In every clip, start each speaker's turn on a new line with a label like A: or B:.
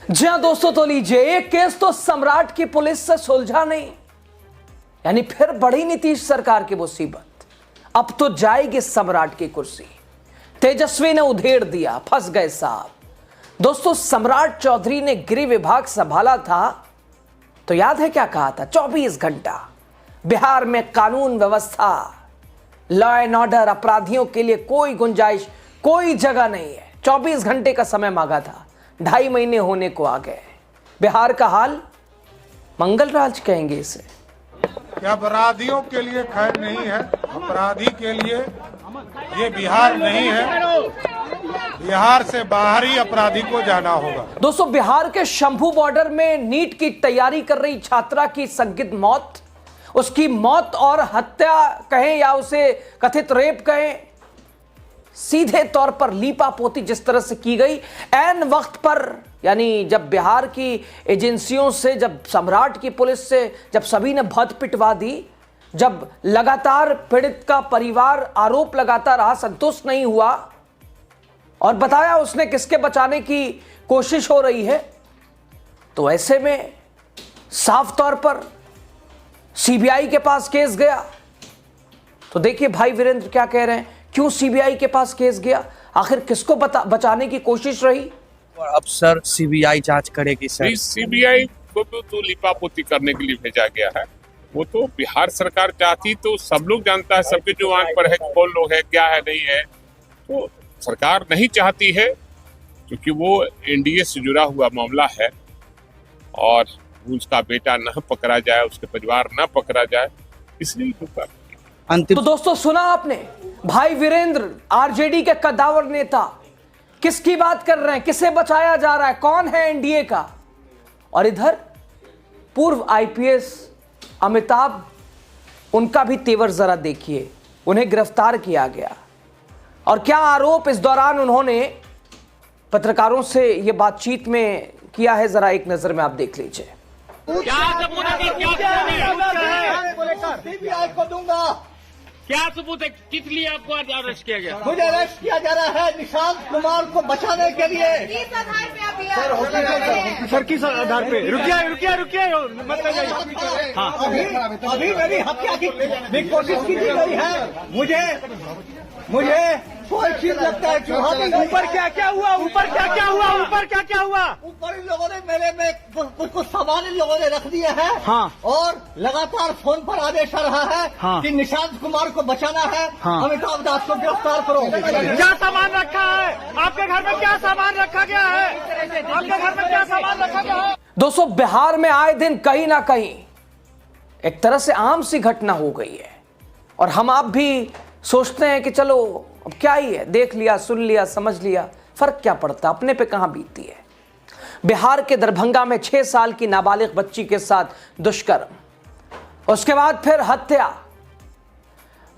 A: जी हाँ दोस्तों, तो लीजिए, एक केस तो सम्राट की पुलिस से सुलझा नहीं, यानी फिर बढ़ी नीतीश सरकार की मुसीबत। अब तो जाएगी सम्राट की कुर्सी। तेजस्वी ने उधेड़ दिया, फंस गए साहब। दोस्तों, सम्राट चौधरी ने गृह विभाग संभाला था तो याद है क्या कहा था? 24 घंटा बिहार में कानून व्यवस्था, लॉ एंड ऑर्डर, अपराधियों के लिए कोई गुंजाइश, कोई जगह नहीं है। 24 घंटे का समय मांगा था, 2.5 महीने होने को आ गए। बिहार का हाल मंगलराज कहेंगे इसे।
B: अपराधियों के लिए खैर नहीं है, अपराधी के लिए ये बिहार नहीं है। बिहार से बाहर ही अपराधी को जाना होगा।
A: दोस्तों, बिहार के शंभू बॉर्डर में नीट की तैयारी कर रही छात्रा की संदिग्ध मौत, उसकी मौत और हत्या कहें या उसे कथित रेप कहें, सीधे तौर पर लीपापोती जिस तरह से की गई ऐन वक्त पर, यानी जब बिहार की एजेंसियों से, जब सम्राट की पुलिस से, जब सभी ने भद पिटवा दी, जब लगातार पीड़ित का परिवार आरोप लगाता रहा, संतुष्ट नहीं हुआ और बताया उसने किसके बचाने की कोशिश हो रही है, तो ऐसे में साफ तौर पर सीबीआई के पास केस गया। तो देखिए भाई वीरेंद्र क्या कह रहे हैं, क्यों सीबीआई के पास केस गया, आखिर किसको बचाने की कोशिश रही?
C: और अब सर सीबीआई जांच करेगी सर।
D: सीबीआई को तो लिपापोती करने के लिए भेजा गया है। वो तो बिहार सरकार चाहती तो सब लोग जानता है, सबके जो आंख पर है कौन लोग है, क्या है, नहीं है। तो सरकार नहीं चाहती है क्योंकि वो एनडीए से जुड़ा हुआ मामला है और उसका बेटा न पकड़ा जाए, उसके परिवार न पकड़ा जाए, इसलिए
A: तो दोस्तों सुना आपने, भाई वीरेंद्र आरजेडी के कद्दावर नेता किसकी बात कर रहे हैं, किसे बचाया जा रहा है, कौन है एनडीए का? और इधर पूर्व आईपीएस अमिताभ, उनका भी तेवर जरा देखिए, उन्हें गिरफ्तार किया गया और क्या आरोप इस दौरान उन्होंने पत्रकारों से यह बातचीत में किया है, जरा एक नजर में आप देख लीजिए।
E: सीबीआई को दूंगा।
F: क्या सबूत है? किस लिए आपको आज अरेस्ट किया गया?
E: मुझे अरेस्ट किया जा रहा है निशांत कुमार को बचाने के लिए।
F: सर किस आधार पे? रुकिए मत जाइए। हाँ,
E: अभी मेरी हत्या की कोशिश की गई है। मुझे कोई चीज लगता है कि
F: ऊपर क्या हुआ?
E: ऊपर इन लोगों ने मेरे में कुछ सामान इन लोगों ने रख दिए हैं।
F: हाँ।
E: और लगातार फोन पर आदेश आ रहा है।
F: हाँ।
E: कि निशांत कुमार को बचाना है।
F: हाँ।
E: अमिताभ दास को गिरफ्तार करो।
F: क्या सामान रखा है आपके घर में? क्या सामान रखा गया है आपके घर में? क्या सामान रखा गया है?
A: दोस्तों, बिहार में आए दिन कहीं ना कहीं एक तरह से आम सी घटना हो गई है और हम आप भी सोचते हैं कि चलो अब क्या ही है, देख लिया, सुन लिया, समझ लिया, फर्क क्या पड़ता, अपने पे कहां बीतती है। बिहार के दरभंगा में 6 साल की नाबालिग बच्ची के साथ दुष्कर्म, उसके बाद फिर हत्या।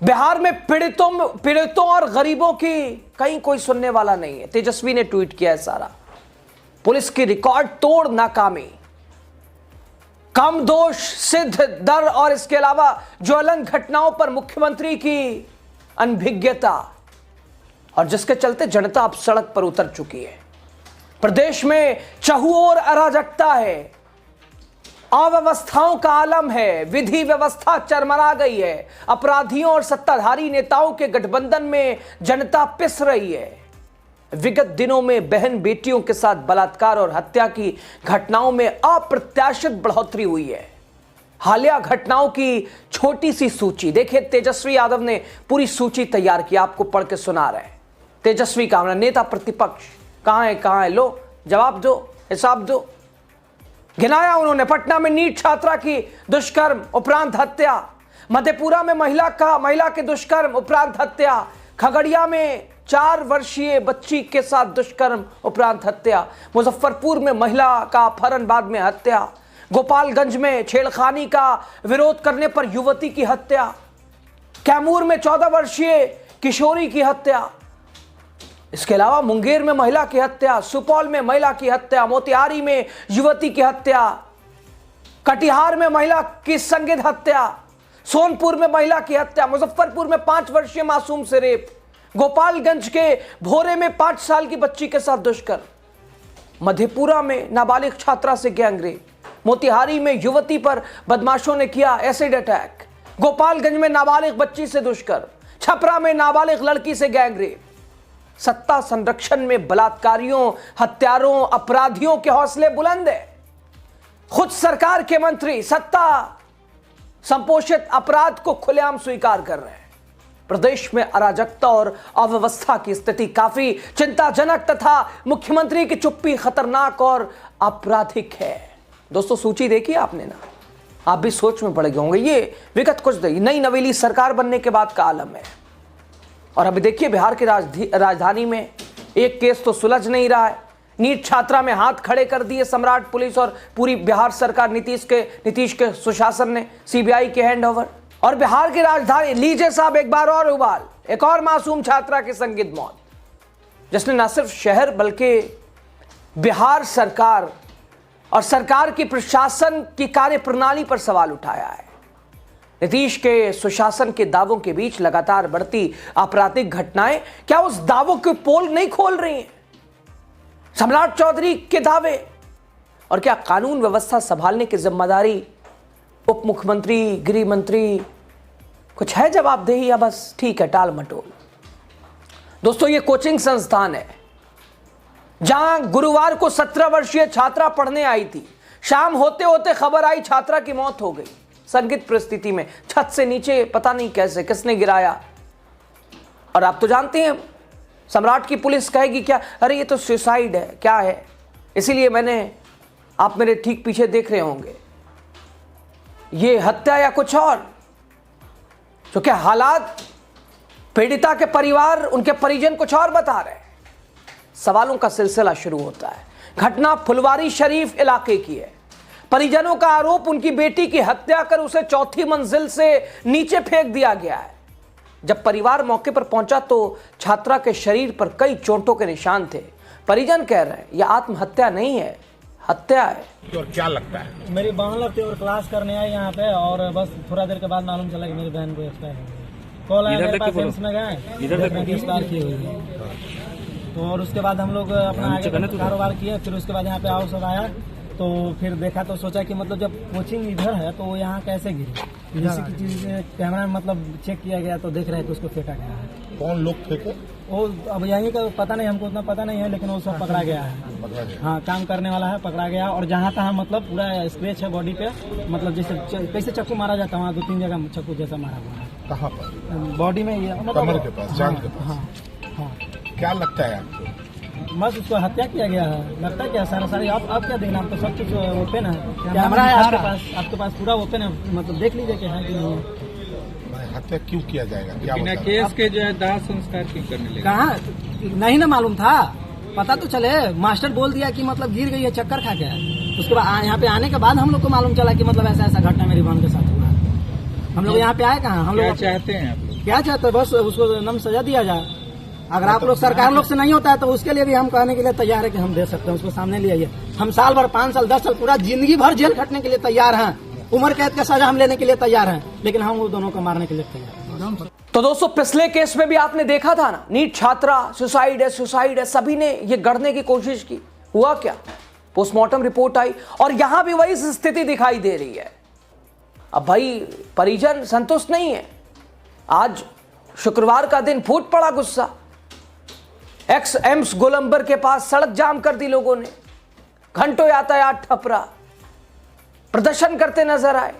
A: बिहार में पीड़ितों और गरीबों की कहीं कोई सुनने वाला नहीं है। तेजस्वी ने ट्वीट किया है सारा। पुलिस की रिकॉर्ड तोड़ नाकामी, कम दोष सिद्ध दर और इसके अलावा ज्वलंत घटनाओं पर मुख्यमंत्री की अनभिज्ञता, और जिसके चलते जनता अब सड़क पर उतर चुकी है। प्रदेश में चहुओर अराजकता है, अव्यवस्थाओं का आलम है, विधि व्यवस्था चरमरा गई है, अपराधियों और सत्ताधारी नेताओं के गठबंधन में जनता पिस रही है। विगत दिनों में बहन बेटियों के साथ बलात्कार और हत्या की घटनाओं में अप्रत्याशित बढ़ोतरी हुई है। हालिया घटनाओं की छोटी सी सूची देखिए, तेजस्वी यादव ने पूरी सूची तैयार की, आपको पढ़ के सुना रहे हैं। तेजस्वी का नेता प्रतिपक्ष कहां है? लो जवाब दो, हिसाब दो। गिनाया उन्होंने, पटना में नीट छात्रा की दुष्कर्म उपरांत हत्या, मधेपुरा में महिला के दुष्कर्म उपरांत हत्या, खगड़िया में 4 वर्षीय बच्ची के साथ दुष्कर्म उपरांत हत्या, मुजफ्फरपुर में महिला का अपहरण बाद में हत्या, गोपालगंज में छेड़खानी का विरोध करने पर युवती की हत्या, कैमूर में 14 वर्षीय किशोरी की हत्या, इसके अलावा मुंगेर में महिला की हत्या, सुपौल में महिला की हत्या, मोतिहारी में युवती की हत्या, कटिहार में महिला की संदिग्ध हत्या, सोनपुर में महिला की हत्या, मुजफ्फरपुर में 5 वर्षीय मासूम से रेप, गोपालगंज के भोरे में 5 साल की बच्ची के साथ दुष्कर्म। मधेपुरा में नाबालिग छात्रा से गैंगरेप, मोतिहारी में युवती पर बदमाशों ने किया एसिड अटैक, गोपालगंज में नाबालिग बच्ची से दुष्कर्म, छपरा में नाबालिग लड़की से गैंगरेप। सत्ता संरक्षण में बलात्कारियों, हत्यारों, अपराधियों के हौसले बुलंद है। खुद सरकार के मंत्री सत्ता संपोषित अपराध को खुलेआम स्वीकार कर रहे हैं। प्रदेश में अराजकता और अव्यवस्था की स्थिति काफी चिंताजनक तथा मुख्यमंत्री की चुप्पी खतरनाक और आपराधिक है। दोस्तों सूची देखी आपने ना, आप भी सोच में पड़ गए होंगे। ये विगत कुछ नई नवेली सरकार बनने के बाद का आलम है। और अभी देखिए बिहार की राजधानी में एक केस तो सुलझ नहीं रहा है। नीट छात्रा में हाथ खड़े कर दिए सम्राट पुलिस और पूरी बिहार सरकार। नीतीश के सुशासन ने सीबीआई के हैंडओवर। और बिहार की राजधानी लीजिए साहब एक बार और उबाल, एक और मासूम छात्रा की संदिग्ध मौत, जिसने न सिर्फ शहर बल्कि बिहार सरकार और सरकार की प्रशासन की कार्यप्रणाली पर सवाल उठाया है। नीतीश के सुशासन के दावों के बीच लगातार बढ़ती आपराधिक घटनाएं क्या उस दावों के पोल नहीं खोल रही हैं? सम्राट चौधरी के दावे और क्या कानून व्यवस्था संभालने की जिम्मेदारी उप मुख्यमंत्री, गृह मंत्री कुछ है जवाबदेही या बस ठीक है टाल मटोल? दोस्तों ये कोचिंग संस्थान है जहां गुरुवार को 17 वर्षीय छात्रा पढ़ने आई थी। शाम होते होते खबर आई छात्रा की मौत हो गई। संदिग्ध परिस्थिति में छत से नीचे पता नहीं कैसे किसने गिराया। और आप तो जानते हैं सम्राट की पुलिस कहेगी क्या, अरे ये तो सुसाइड है, क्या है, इसीलिए आप मेरे ठीक पीछे देख रहे होंगे, ये हत्या या कुछ और। तो क्या हालात पीड़िता के परिवार, उनके परिजन कुछ और बता रहे हैं। सवालों का सिलसिला शुरू होता है। घटना फुलवारी शरीफ इलाके की है। परिजनों का आरोप उनकी बेटी की हत्या कर उसे चौथी मंजिल से नीचे फेंक दिया गया है। जब परिवार मौके पर पहुंचा तो छात्रा के शरीर पर कई चोटों के निशान थे। परिजन कह रहे हैं यह आत्महत्या नहीं है, हत्या है।
B: और क्या लगता है?
G: मेरी बहन लगती और क्लास करने आई यहाँ पे, और बस थोड़ा देर के बाद मालूम चला कि मेरी बहन को एक्सपायर हो गई। कॉल आया मेरे पास, एम्स में गए, एक्सपायर की हुई है। तो और उसके बाद हम लोग अपना आगे कारोबार किए। फिर उसके बाद यहाँ पे आओ सब आया तो फिर देखा तो सोचा कि मतलब जब कोचिंग इधर है तो वो यहाँ कैसे गिरी। जैसे की चीज कैमरा में मतलब चेक किया गया तो देख रहे हैं कि उसको फेंका गया है।
B: कौन लोग फेंके?
G: वो अब यहीं का पता नहीं, हमको उतना पता नहीं है, लेकिन वो सब पकड़ा गया है। हाँ, काम करने वाला है, पकड़ा गया। और जहाँ तहाँ मतलब पूरा स्क्रैच है बॉडी पे, मतलब जैसे कैसे चाकू मारा जाता है वहाँ 2-3 जगह चाकू जैसा मारा हुआ है।
B: कहाँ पर?
G: बॉडी में ये
B: कमर के पास, जांघ के पास।
G: हाँ हाँ।
B: क्या लगता है आपको?
G: बस उसको हत्या किया गया है। लगता है क्या सारा आप क्या देखना, आप तो सब कुछ ओपन है, कैमरा है आपके पास पूरा ओपन है, मतलब देख लीजिए कि है कि नहीं है।
B: हत्या क्यों किया जाएगा? क्या
H: बिना केस के जो है दाह संस्कार क्यों करने लगे?
G: कहाँ नहीं ना मालूम था, पता तो चले। मास्टर बोल दिया कि मतलब गिर गई है, चक्कर खा गया। उसके बाद यहाँ पे आने के बाद हम लोग को मालूम चला कि मतलब ऐसा ऐसा घटना मेरी बहन के साथ हुआ। हम लोग यहाँ पे आए कहाँ, हम लोग
H: चाहते हैं आप लोग?
G: क्या चाहते हैं, बस उसको नम सजा दिया जाए। अगर आप लोग सरकार लोग से नहीं होता है तो उसके लिए भी हम कहने के लिए तैयार है कि हम दे सकते हैं, उसको सामने ले आइए। हम साल भर, 5 साल, 10 साल, पूरा जिंदगी भर जेल खटने के लिए तैयार हैं। उम्र कैद का सजा हम लेने के लिए तैयार हैं, लेकिन हम वो दोनों को मारने के लिए तैयार हैं।
A: तो दोस्तों पिछले केस में भी आपने देखा था ना, नीट छात्रा सुसाइड है, सभी ने ये गढ़ने की कोशिश की। हुआ क्या? पोस्टमार्टम रिपोर्ट आई और यहां भी वही स्थिति दिखाई दे रही है। अब भाई परिजन संतुष्ट नहीं है। आज शुक्रवार का दिन फूट पड़ा गुस्सा। एम्स गोलंबर के पास सड़क जाम कर दी लोगों ने, घंटों यातायात ठपरा, प्रदर्शन करते नजर आए।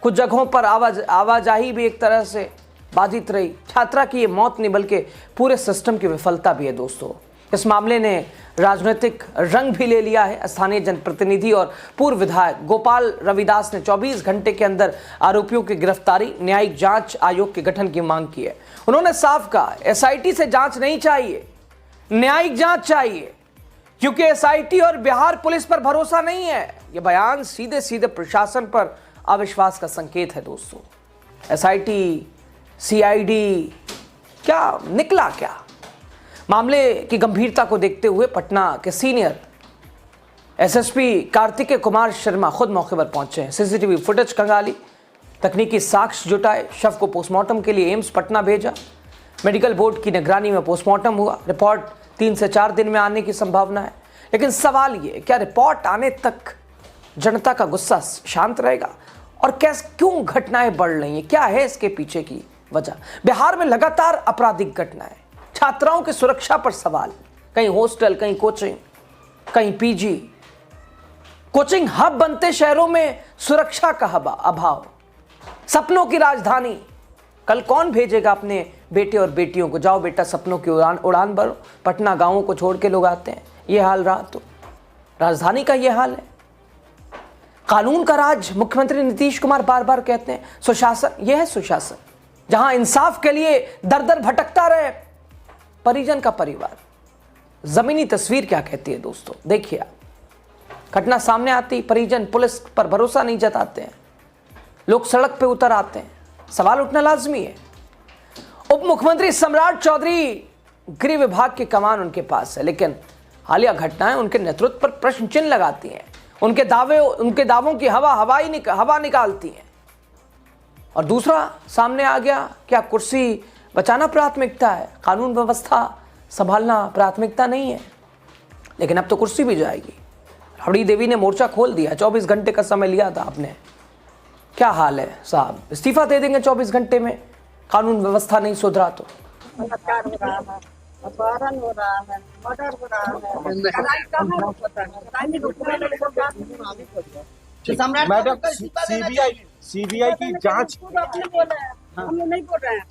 A: कुछ जगहों पर आवाजाही भी एक तरह से बाधित रही। छात्रा की ये मौत नहीं बल्कि पूरे सिस्टम की विफलता भी है। दोस्तों इस मामले ने राजनीतिक रंग भी ले लिया है। स्थानीय जनप्रतिनिधि और पूर्व विधायक गोपाल रविदास ने 24 घंटे के अंदर आरोपियों की गिरफ्तारी, न्यायिक जांच आयोग के गठन की मांग की है। उन्होंने साफ कहा एसआईटी से जांच नहीं चाहिए, न्यायिक जांच चाहिए, क्योंकि एसआईटी और बिहार पुलिस पर भरोसा नहीं है। यह बयान सीधे सीधे प्रशासन पर अविश्वास का संकेत है। दोस्तों एसआईटी, सीआईडी क्या निकला क्या? मामले की गंभीरता को देखते हुए पटना के सीनियर एसएसपी कार्तिकेय कुमार शर्मा खुद मौके पर पहुंचे हैं। सीसीटीवी फुटेज खंगाली, तकनीकी साक्ष्य जुटाए, शव को पोस्टमार्टम के लिए एम्स पटना भेजा। मेडिकल बोर्ड की निगरानी में पोस्टमार्टम हुआ। रिपोर्ट 3 से 4 दिन में आने की संभावना है। लेकिन सवाल ये, क्या रिपोर्ट आने तक जनता का गुस्सा शांत रहेगा? और क्यों घटनाएं बढ़ रही हैं, क्या है इसके पीछे की वजह? बिहार में लगातार आपराधिक घटनाएं, छात्राओं की सुरक्षा पर सवाल, कहीं हॉस्टल, कहीं कोचिंग, कहीं पीजी, कोचिंग हब बनते शहरों में सुरक्षा का अभाव, सपनों की राजधानी। कल कौन भेजेगा अपने बेटे और बेटियों को, जाओ बेटा सपनों की उड़ान भरो, पटना गांवों को छोड़ के लोग आते हैं। ये हाल रहा तो राजधानी का ये हाल है। कानून का राज, मुख्यमंत्री नीतीश कुमार बार बार कहते हैं सुशासन, यह है सुशासन, जहां इंसाफ के लिए दर दर भटकता रहे परिजन का परिवार। जमीनी तस्वीर क्या कहती है दोस्तों, देखिए आप। घटना सामने आती, परिजन पुलिस पर भरोसा नहीं जताते हैं, लोग सड़क पे उतर आते हैं, सवाल उठना लाजमी है। उप मुख्यमंत्री सम्राट चौधरी, गृह विभाग की कमान उनके पास है, लेकिन हालिया घटनाएं उनके नेतृत्व पर प्रश्न चिन्ह लगाती हैं, उनके दावों की हवा निकालती हैं। और दूसरा सामने आ गया, क्या कुर्सी बचाना प्राथमिकता है, कानून व्यवस्था संभालना प्राथमिकता नहीं है? लेकिन अब तो कुर्सी भी जाएगी। राबड़ी देवी ने मोर्चा खोल दिया, 24 घंटे का समय लिया था आपने। क्या हाल है साहब, इस्तीफा दे देंगे 24 घंटे में, कानून व्यवस्था नहीं सुधरा तो?
I: बलात्कार हो रहा है, अपहरण हो रहा है, मर्डर हो रहा है।
E: मैडम, सीबीआई की जांच,
I: हम नहीं बोल रहे हैं,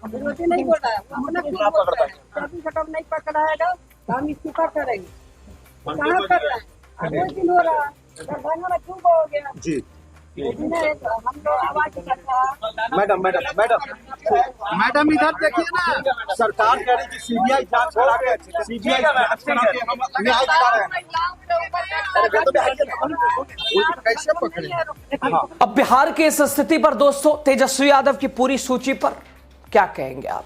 I: विरोधी नहीं बोल रहा है, अपना क्यों बोल रहा है? खत्म नहीं पकड़ाएगा तो हम इस्तीफा करेंगे। कहाँ कर रहे हैं? 2 दिन हो रहा है, दरभंगा में क्यों हो गया जी? हम लोग आवाज
E: मैडम इधर देखिए ना, सरकार कह रही कि सीबीआई जांच करा के, सीबीआई जांच करा के हम न्याय दिला रहे हैं, कैसे पकड़े?
A: अब बिहार की इस स्थिति पर दोस्तों, तेजस्वी यादव की पूरी सूची पर क्या कहेंगे आप?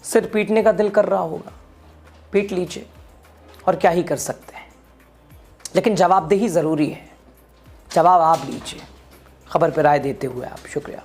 A: सिर पीटने का दिल कर रहा होगा, पीट लीजिए, और क्या ही कर सकते हैं। लेकिन जवाबदेही जरूरी है, जवाब आप लीजिए। खबर पर राय देते हुए आप, शुक्रिया।